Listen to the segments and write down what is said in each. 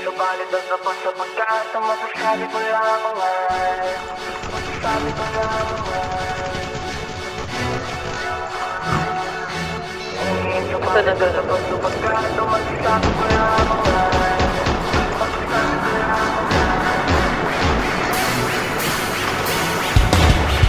subalit ang sapat sa pagkat ang masasabi ko lamang ay masasabi ko lamang ay subalit ang sapat sa pagkat ang masasabi ko lamang ay masasabi ko lamang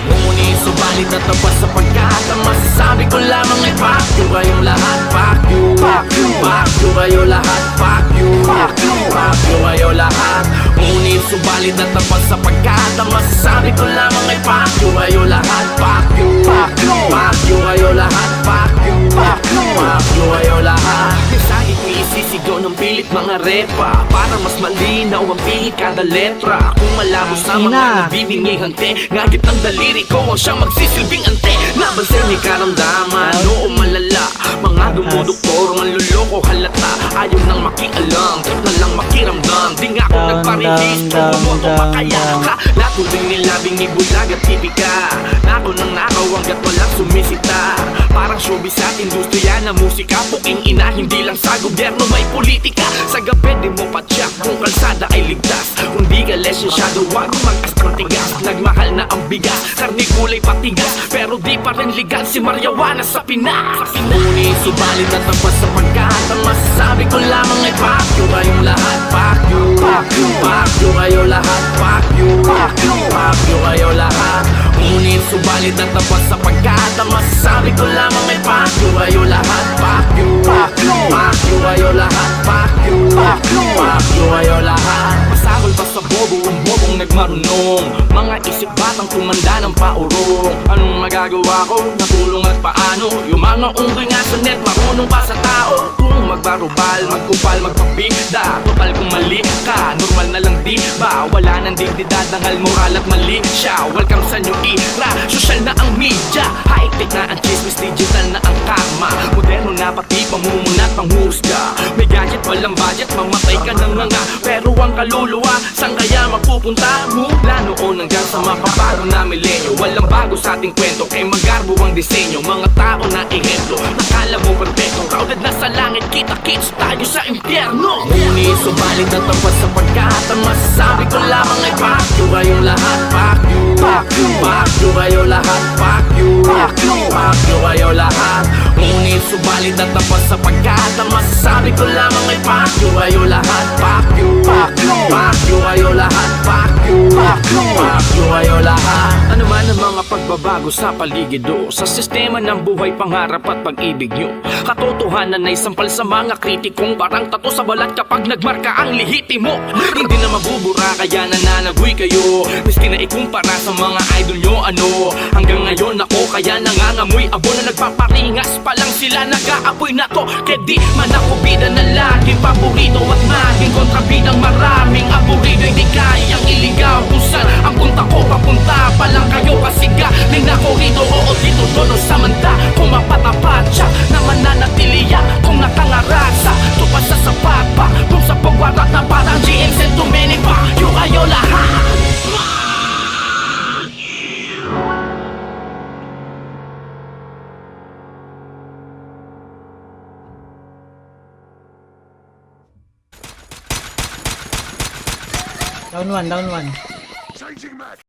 Ngunit subalit at tapat sa pagkat ang masasabi ko lamang ay fuck you kayong lahat, fuck you, fuck you, fuck you kayo lahat, fuck you, fuck you, fuck you kayo lahat. Ngunit subalit at tapat sa pagkat ang masasabi ko lamang ay fuck you kayo lahat, fuck you, fuck you, fuck you kayo lahat, fuck you, fuck you, fuck you kayo lahat. Sahit may isisigaw ng pilit mga repa para mas malinaw ang pilit kada letra. Kung malabo sa mga nagbibingay hante, ngagit ng daliri ko ang siyang magsisilbing ante. Nabansin ni karamdaman, oo malala, mga dumuduktor, manluloko halata. Ayaw nang makialam, trip na lang makiramdam. Di nga ako nagparilis, pero mo ako makaya ka. Latuloy nila bingibulag at tipika, nako nang nakaw hanggat walang sumisita. Parang showbiz at industriya na musika, puking ina, hindi lang sa gobyerno may politika. Sa gabi di mo patyak kung kalsada ay ligtas. Kung di ka lesensyado, wag mag-astrang tigas. Nagmahal na ang bigas, karni kulay patigas, pero di pa rin ligal si Mariawana sa Pinas. Ngunit subalit at tapat sa pagkat ang masasabi ko lamang ay fuck you kayong lahat, fuck you, fuck you, fuck you kayo lahat, fuck you, fuck you, fuck you kayo lahat. Ngunit subalit at tapat sa pagkat ang masasabi ko lamang ay fuck you kayo lahat, fuck you, fuck you, fuck you kayo lahat, fuck you, fuck you, fuck you kayo lahat. Masakol pa sa bobo ang bobong nagmarunong, mga isip batang tumanda ng paurong. Anong magagawa ko? Natulong at paano? Yung mga unggoy nga sa net marunong pa sa tao. Kung magbarubal, magkupal, magpabigda, total kung mali ka, normal na lang di ba? Wala nang dignidad, nangal moral at mali siya. Welcome sa new era, social na ang media, high-tech na ang chismis, digital na ang karma, moderno na pati pamumuna't panghusga. May gadget, walang budget, mamatay ka na nga. Pero ang kaluluwa, saan kaya mapupunta mo? Mula noon hanggang sa makabago na milenyo, walang bago sa ating kwento, kay magarbo ang disenyo. Mga tao na ehemplo, nakala mo perfecto, crowded na sa langit, kita-kits tayo sa impyerno. Ngunit subalit at tapat sa pagkat ang masasabi ko lamang ay fuck you kayong lahat, fuck you, fuck you, fuck you kayo lahat, fuck you, fuck you, fuck you kayo lahat. Ngunit subalit at tapat sa pagkat ang masasabi ko lamang ay fuck you kayo lahat, fuck you, fuck you, fuck you kayo lahat, fuck you, fuck you, fuck you kayo lahat. Ano man ang mga pagbabago sa paligid o sa sistema ng buhay, pangarap at pag-ibig nyo, katotohanan ay sampal sa mga kritikong parang tato sa balat kapag nagmarka ang lihiti mo. Hindi na mabubura kaya nananagoy kayo, miski na ikumpara sa mga idol nyo ano. Hanggang ngayon ako kaya nangangamoy abo na nagpaparingas pa lang sila nag-aapoy na to. Kaya di man ako bida na laging paborito at maging kontrabidang maraming aburido. Hindi kayang iligaw kung saan ang punta ko, papunta pa lang kayo kasiga. May nako rito, oo dito, dono samanta. Kung mapatapat siya na mananatiliya, kung nakangarasa tupas sa sapat pa, kung sa pagwarat na parang GM sent too many pa. Yung kayo lahat. Down one, down one. Changing mag.